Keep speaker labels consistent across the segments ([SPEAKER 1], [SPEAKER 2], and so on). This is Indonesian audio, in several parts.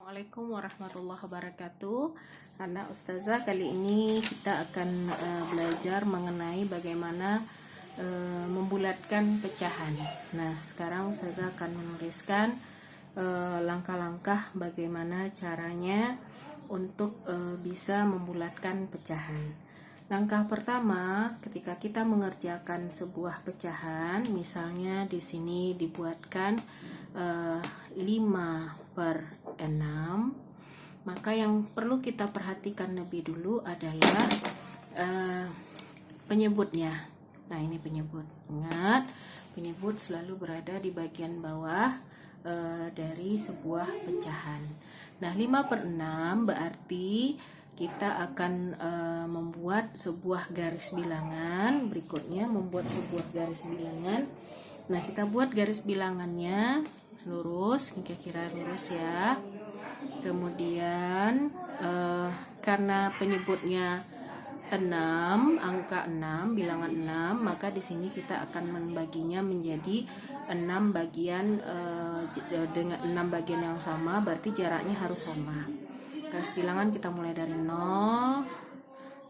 [SPEAKER 1] Assalamualaikum warahmatullahi wabarakatuh. Anak Ustazah, kali ini kita akan belajar mengenai bagaimana membulatkan pecahan. Nah, sekarang Ustazah akan menuliskan langkah-langkah bagaimana caranya untuk bisa membulatkan pecahan. Langkah pertama, ketika kita mengerjakan sebuah pecahan, misalnya di sini dibuatkan 5/6, maka yang perlu kita perhatikan lebih dulu adalah penyebutnya. Nah, ini penyebut. Ingat, penyebut selalu berada di bagian bawah dari sebuah pecahan. Nah, 5/6 berarti kita akan membuat sebuah garis bilangan. Berikutnya membuat sebuah garis bilangan. Nah, kita buat garis bilangannya lurus, kira-kira lurus ya. Kemudian karena penyebutnya 6, angka 6, bilangan 6, maka di sini kita akan membaginya menjadi 6 bagian dengan 6 bagian yang sama, berarti jaraknya harus sama. Garis bilangan kita mulai dari 0,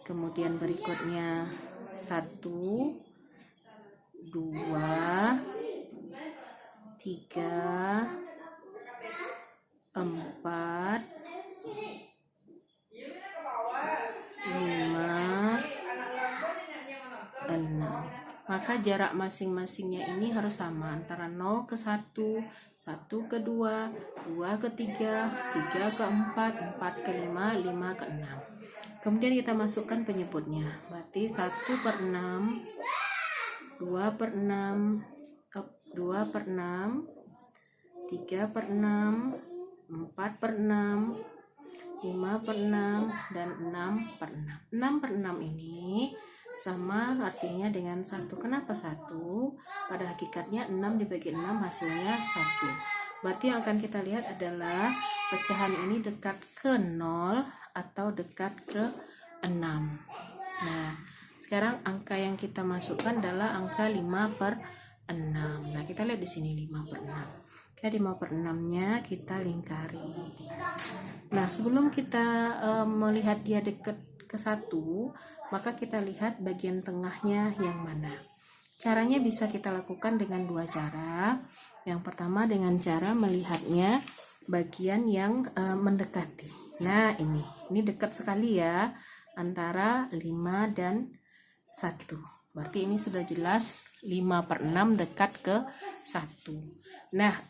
[SPEAKER 1] kemudian berikutnya 1, 2, 3, 4, 5, 6. Maka jarak masing-masingnya ini harus sama antara 0 ke 1, 1 ke 2, 2 ke 3, 3 ke 4, 4 ke 5, 5 ke 6. Kemudian kita masukkan penyebutnya. Berarti 1/6, 2/6, 2/6, 3/6, 4/6, 5/6, dan 6/6. 6/6 ini sama artinya dengan 1. Kenapa 1? Pada hakikatnya 6 dibagi 6 hasilnya 1. Berarti yang akan kita lihat adalah pecahan ini dekat ke 0 atau dekat ke 6. Nah, sekarang angka yang kita masukkan adalah angka 5/6. Nah, kita lihat di sini 5/6. Oke, 5/6-nya kita lingkari. Nah, sebelum kita melihat dia dekat ke 1, maka kita lihat bagian tengahnya yang mana. Caranya bisa kita lakukan dengan dua cara. Yang pertama dengan cara melihatnya bagian yang mendekati. Nah, ini dekat sekali ya antara 5 dan 1. Berarti ini sudah jelas 5/6 dekat ke 1. Nah,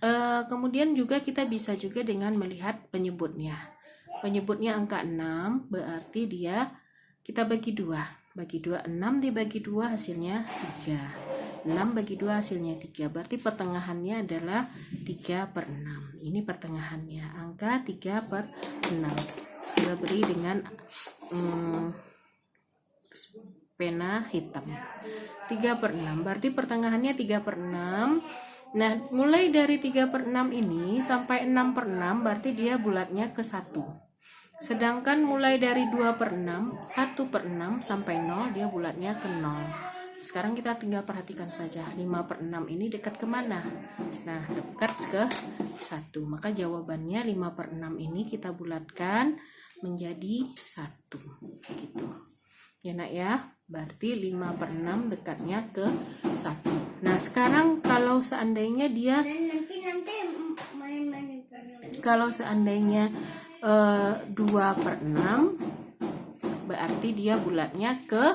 [SPEAKER 1] kemudian juga kita bisa juga dengan melihat penyebutnya. Penyebutnya angka 6, berarti kita bagi 2. Bagi 2, 6 dibagi 2 hasilnya 3. 6 bagi 2 hasilnya 3. Berarti pertengahannya adalah 3/6. Ini pertengahannya, angka 3/6. Saya beri dengan pena hitam. 3/6 berarti pertengahannya 3/6. Nah, mulai dari 3/6 ini sampai 6/6 berarti dia bulatnya ke 1. Sedangkan mulai dari 2/6, 1/6 sampai 0 dia bulatnya ke 0. Sekarang kita tinggal perhatikan saja 5/6 ini dekat kemana? Nah, dekat ke 1. Maka jawabannya 5/6 ini kita bulatkan menjadi 1. Gitu. Ya nak ya, berarti 5/6 dekatnya ke 1. Nah, sekarang kalau seandainya dia kalau seandainya 2/6 berarti dia bulatnya ke,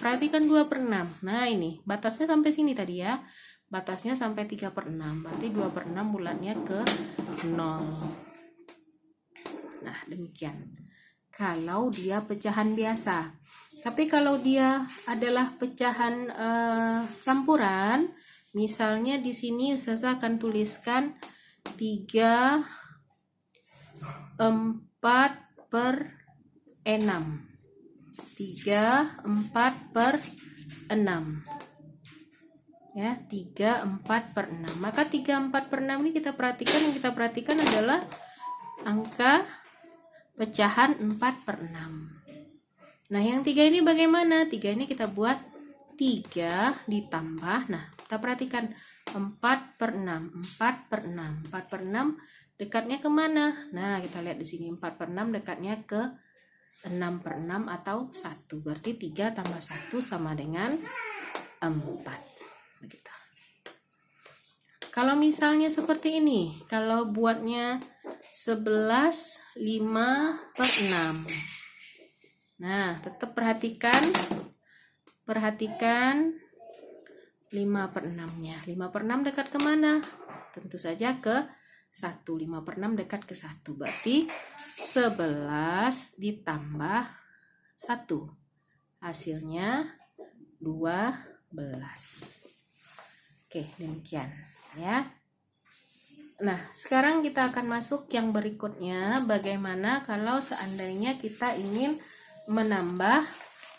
[SPEAKER 1] perhatikan 2/6. Nah, ini batasnya sampai sini tadi ya. Batasnya sampai 3/6. Berarti 2/6 bulatnya ke 0. Nah, demikian. Kalau dia pecahan biasa. Tapi kalau dia adalah pecahan campuran, misalnya di sini Ustazah akan tuliskan 3/4/6. 3/4/6. Ya, 3/4/6. Maka 3/4/6 ini yang kita perhatikan adalah angka pecahan 4/6. Nah, yang 3 ini bagaimana? 3 ini kita buat 3 ditambah. Nah, kita perhatikan 4/6. 4/6. 4/6 dekatnya kemana? Nah, kita lihat di sini 4 per 6 dekatnya ke 6 per 6 atau 1. Berarti 3 tambah 1 sama dengan 4. Begitu. Kalau misalnya seperti ini, kalau buatnya 11, 5 per 6. Nah, tetap perhatikan 5 per 6-nya. 5 per 6 dekat kemana? Tentu saja ke 1. 5 per 6 dekat ke 1. Berarti 11 ditambah 1. Hasilnya 12. Oke, demikian ya. Nah, sekarang kita akan masuk yang berikutnya. Bagaimana kalau seandainya kita ingin menambah,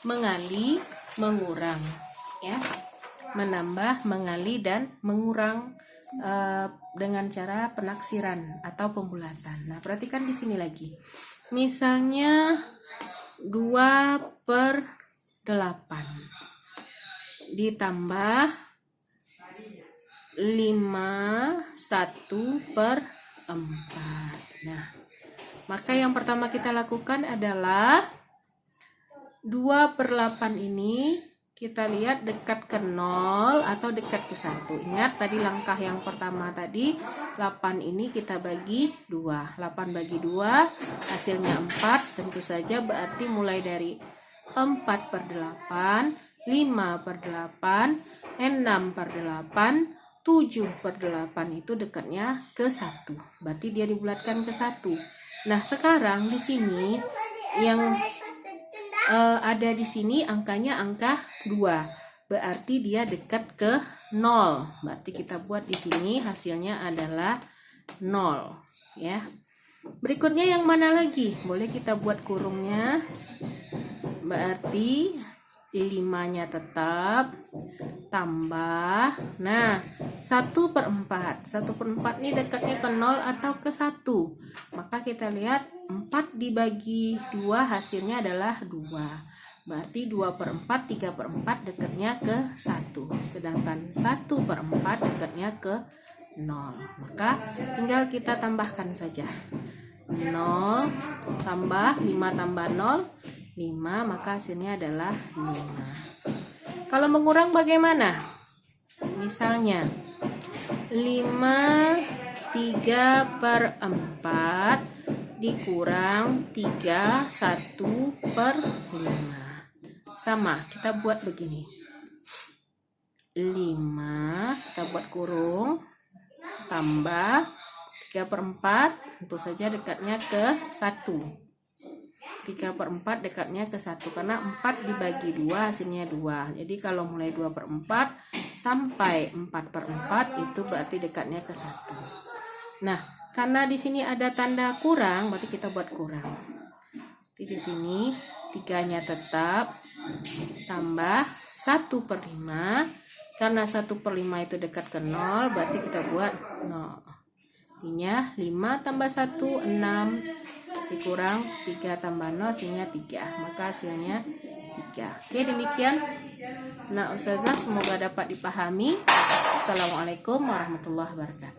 [SPEAKER 1] mengali, mengurang ya. Menambah, mengali, dan mengurang dengan cara penaksiran atau pembulatan. Nah, perhatikan di sini lagi. Misalnya 2 per 8 ditambah 5, 1 per 4. Nah, maka yang pertama kita lakukan adalah 2 per 8 ini kita lihat dekat ke 0 atau dekat ke 1. Ingat tadi langkah yang pertama tadi, 8 ini kita bagi 2. 8 bagi 2 hasilnya 4. Tentu saja berarti mulai dari 4 per 8, 5 per 8, 6 per 8, 7 per 8 itu dekatnya ke 1. Berarti dia dibulatkan ke 1. Nah, sekarang di sini yang ada di sini angkanya angka 2. Berarti dia dekat ke 0. Berarti kita buat di sini hasilnya adalah 0 ya. Berikutnya yang mana lagi? Boleh kita buat kurungnya. Berarti 5-nya tetap tambah. Nah, 1 per 4. 1 per 4 ini dekatnya ke 0 atau ke 1. Maka kita lihat 4 dibagi 2 hasilnya adalah 2. Berarti 2 per 4, 3 per 4 dekatnya ke 1. Sedangkan 1 per 4 dekatnya ke 0. Maka tinggal kita tambahkan saja. 0 tambah 5 tambah 0, 5, maka hasilnya adalah 5. Kalau mengurang bagaimana? Misalnya 5, 3 per 4 dikurang 3, 1 per 5. Sama, kita buat begini. 5, kita buat kurung, tambah 3 per 4, tentu saja dekatnya ke 1. 3 per 4 dekatnya ke 1 karena 4 dibagi 2 hasilnya 2. Jadi kalau mulai 2 per 4 sampai 4 per 4 itu berarti dekatnya ke 1. Nah, karena di sini ada tanda kurang, berarti kita buat kurang. Jadi di sini 3-nya tetap tambah 1 per 5. Karena 1 per 5 itu dekat ke 0, berarti kita buat 0. Ininya 5 tambah 1, 6. Dikurang 3 tambah 0 hasilnya 3. Maka hasilnya 3. Oke, demikian. Nah, Ustazah semoga dapat dipahami. Assalamualaikum warahmatullahi wabarakatuh.